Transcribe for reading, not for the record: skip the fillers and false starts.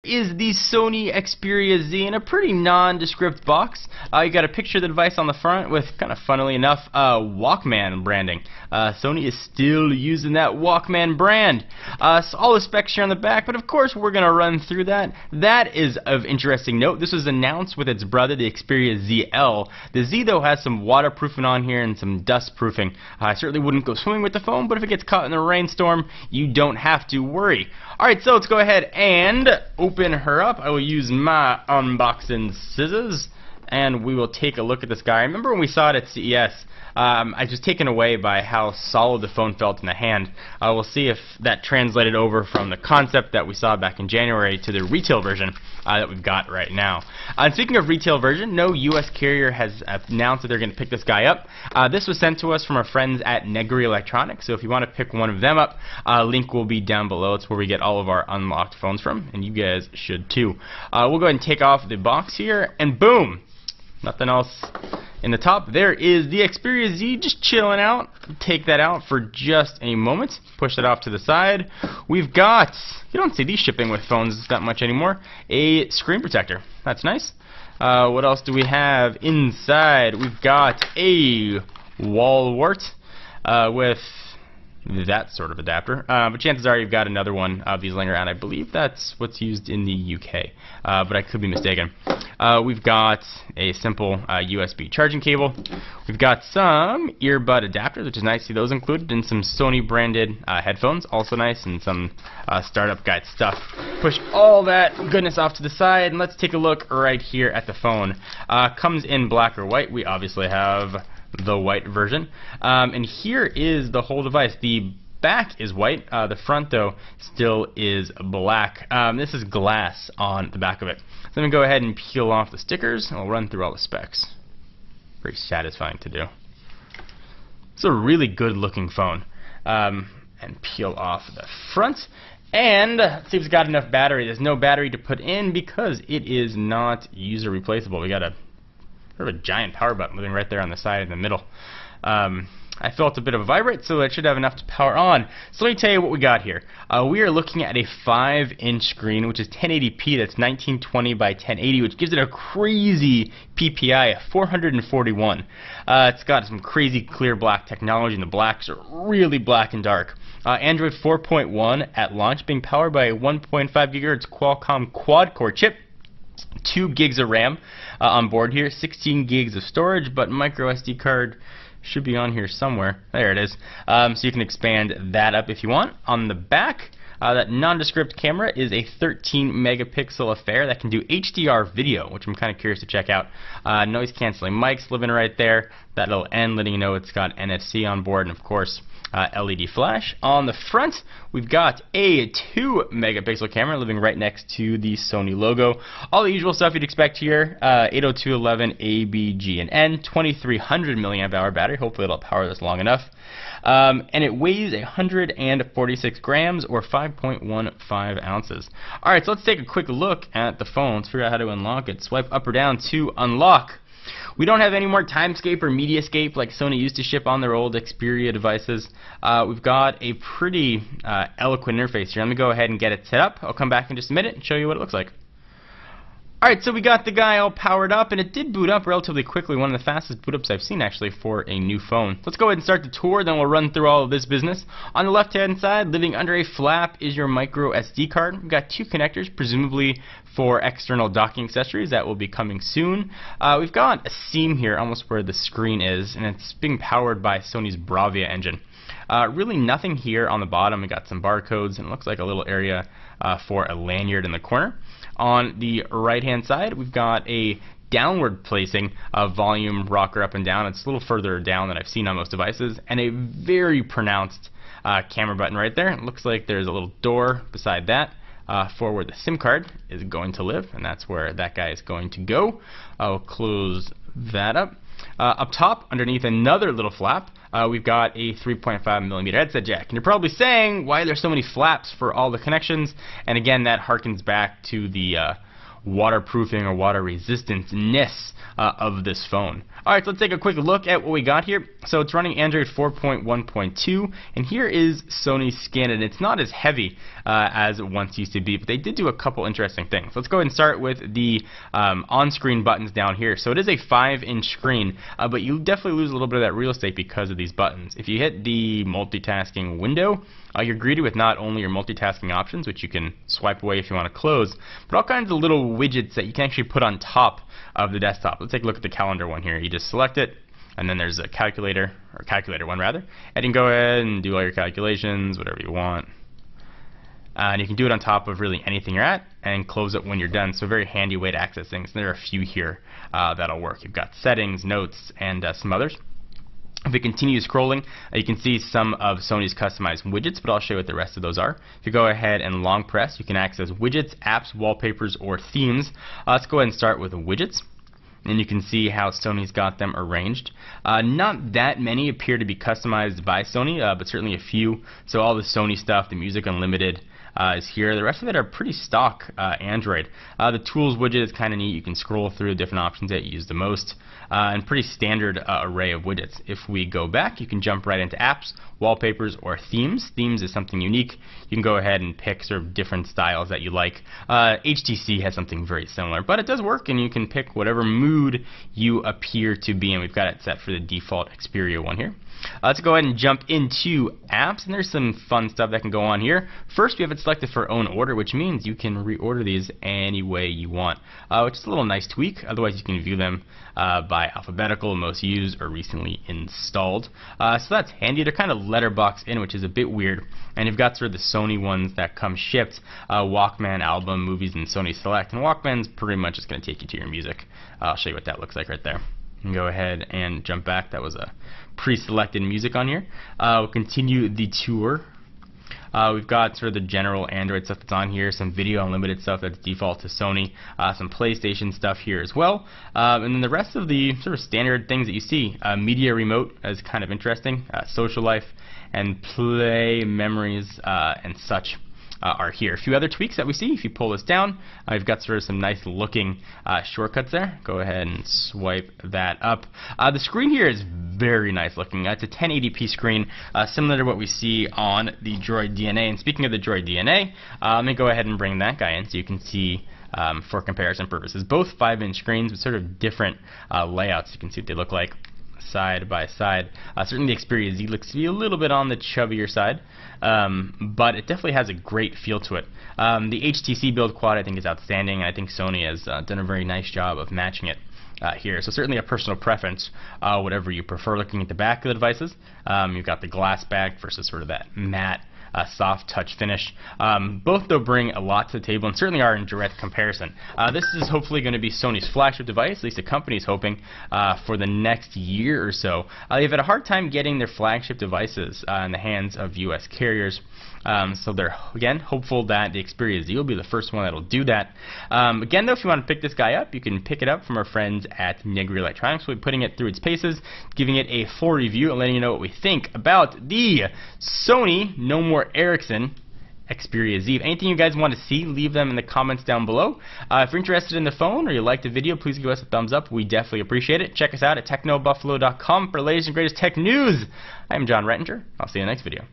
is the Sony-Xperia-Z in a pretty nondescript box. You got a picture of the device on the front with, kind of funnily enough, Walkman branding. Sony is still using that Walkman brand. So all the specs here on the back, but of course we're going to run through that. That is of interesting note. This was announced with its brother, the Xperia ZL. The Z, though, has some waterproofing on here and some dust proofing. I certainly wouldn't go swimming with the phone, but if it gets caught in a rainstorm, you don't have to worry. Alright, so let's go ahead and open her up. I will use my unboxing scissors, and we will take a look at this guy. I remember when we saw it at CES, I was taken away by how solid the phone felt in the hand. We'll see if that translated over from the concept that we saw back in January to the retail version that we've got right now. And speaking of retail version, no U.S. carrier has announced that they're going to pick this guy up. This was sent to us from our friends at Negri Electronics, so if you want to pick one of them up, link will be down below. It's where we get all of our unlocked phones from, and you guys should too. We'll go ahead and take off the box here, and boom! Nothing else in the top. There is the Xperia-Z just chilling out. Take that out for just a moment. Push that off to the side. We've got, you don't see these shipping with phones that much anymore, a screen protector. That's nice. What else do we have inside? We've got a wall wart with that sort of adapter, but chances are you've got another one of these laying around. I believe that's what's used in the UK, but I could be mistaken. We've got a simple USB charging cable. We've got some earbud adapters, which is nice to see those included, and some Sony branded headphones, also nice, and some startup guide stuff. Push all that goodness off to the side, and let's take a look right here at the phone. Comes in black or white. We obviously have the white version, and here is the whole device. The back is white, the front though still is black. This is glass on the back of it. So let me go ahead and peel off the stickers, and we'll run through all the specs. Pretty satisfying to do. It's a really good looking phone. And peel off the front, and let's see if it's got enough battery. There's no battery to put in because it is not user replaceable. We got a sort of a giant power button living right there on the side in the middle. I felt a bit of a vibrate, so it should have enough to power on. So let me tell you what we got here. We are looking at a 5-inch screen, which is 1080p. That's 1920 by 1080, which gives it a crazy PPI of 441. It's got some crazy clear black technology, and the blacks are really black and dark. Android 4.1 at launch, being powered by a 1.5 GHz Qualcomm quad-core chip. 2 gigs of RAM on board here, 16 gigs of storage, but micro SD card should be on here somewhere. There it is. So you can expand that up if you want. On the back, that nondescript camera is a 13 megapixel affair that can do HDR video, which I'm kind of curious to check out. Noise canceling mics living right there. That little N letting you know it's got NFC on board, and of course LED flash. On the front, we've got a 2 megapixel camera living right next to the Sony logo. All the usual stuff you'd expect here. 802.11 A, B, G, and N. 2300 milliamp hour battery. Hopefully it'll power this long enough. And it weighs 146 grams or 5.15 ounces. Alright, so let's take a quick look at the phone. Let's figure out how to unlock it. Swipe up or down to unlock. We don't have any more Timescape or Mediascape like Sony used to ship on their old Xperia devices. We've got a pretty eloquent interface here. Let me go ahead and get it set up. I'll come back in just a minute and show you what it looks like. Alright, so we got the guy all powered up, and it did boot up relatively quickly. One of the fastest boot ups I've seen actually for a new phone. Let's go ahead and start the tour, then we'll run through all of this business. On the left hand side, living under a flap, is your micro SD card. We've got 2 connectors, presumably for external docking accessories. That will be coming soon. We've got a seam here almost where the screen is, and it's being powered by Sony's Bravia engine. Really nothing here on the bottom. We got some barcodes, and it looks like a little area for a lanyard in the corner. On the right hand side, we've got a downward placing volume rocker up and down. It's a little further down than I've seen on most devices, and a very pronounced camera button right there. It looks like there's a little door beside that for where the SIM card is going to live, and that's where that guy is going to go. I'll close that up. Up top, underneath another little flap, we've got a 3.5mm headset jack. And you're probably saying, why are there so many flaps for all the connections? And again, that harkens back to the waterproofing or water resistance-ness of this phone. Alright, so let's take a quick look at what we got here. So it's running Android 4.1.2, and here is Sony's skin, and it's not as heavy as it once used to be, but they did do a couple interesting things. Let's go ahead and start with the on-screen buttons down here. So it is a 5-inch screen, but you definitely lose a little bit of that real estate because of these buttons. If you hit the multitasking window, you're greeted with not only your multitasking options, which you can swipe away if you want to close, but all kinds of little widgets that you can actually put on top of the desktop. Let's take a look at the calendar one here. You just select it, and then there's a calculator one rather, and you can go ahead and do all your calculations, whatever you want. And you can do it on top of really anything you're at, and close it when you're done. So a very handy way to access things. And there are a few here that'll work. You've got settings, notes, and some others. If we continue scrolling, you can see some of Sony's customized widgets, but I'll show you what the rest of those are. If you go ahead and long press, you can access widgets, apps, wallpapers, or themes. Let's go ahead and start with widgets. And you can see how Sony's got them arranged. Not that many appear to be customized by Sony, but certainly a few. So all the Sony stuff, the Music Unlimited, is here. The rest of it are pretty stock Android. The Tools widget is kind of neat. You can scroll through different options that you use the most, and pretty standard array of widgets. If we go back, you can jump right into apps, wallpapers, or themes. Themes is something unique. You can go ahead and pick sort of different styles that you like. HTC has something very similar, but it does work, and you can pick whatever mood you appear to be in. We've got it set for the default Xperia one here. Let's go ahead and jump into apps, and there's some fun stuff that can go on here. First, we have it selected for own order, which means you can reorder these any way you want, which is a little nice tweak. Otherwise, you can view them by alphabetical, most used, or recently installed. So that's handy. They're kind of letterboxed in, which is a bit weird. And you've got sort of the Sony ones that come shipped, Walkman, album, movies, and Sony Select. And Walkman's pretty much just going to take you to your music. I'll show you what that looks like right there. You can go ahead and jump back. That was a pre-selected music on here. We'll continue the tour. We've got sort of the general Android stuff that's on here, some Video Unlimited stuff that's default to Sony, some PlayStation stuff here as well, and then the rest of the sort of standard things that you see. Media Remote is kind of interesting, Social Life, and Play Memories and such are here. A few other tweaks that we see. If you pull this down, you've got sort of some nice looking shortcuts there. Go ahead and swipe that up. The screen here is very nice looking. It's a 1080p screen, similar to what we see on the Droid DNA. And speaking of the Droid DNA, let me go ahead and bring that guy in so you can see for comparison purposes. Both 5-inch screens with sort of different layouts. You can see what they look like side by side. Certainly the Xperia-Z looks to be a little bit on the chubbier side, but it definitely has a great feel to it. The HTC build quad I think is outstanding, and I think Sony has done a very nice job of matching it here. So certainly a personal preference, whatever you prefer. Looking at the back of the devices, you've got the glass back versus sort of that matte soft touch finish. Both though bring a lot to the table and certainly are in direct comparison. This is hopefully going to be Sony's flagship device, at least the company is hoping, for the next year or so. They've had a hard time getting their flagship devices in the hands of US carriers. So they're, again, hopeful that the Xperia-Z will be the first one that'll do that. Again, though, if you want to pick this guy up, you can pick it up from our friends at Negri Electronics. We'll be putting it through its paces, giving it a full review, and letting you know what we think about the Sony No More Ericsson Xperia-Z. Anything you guys want to see, leave them in the comments down below. If you're interested in the phone or you liked the video, please give us a thumbs up. We definitely appreciate it. Check us out at technobuffalo.com for the latest and greatest tech news. I'm John Rettinger. I'll see you in the next video.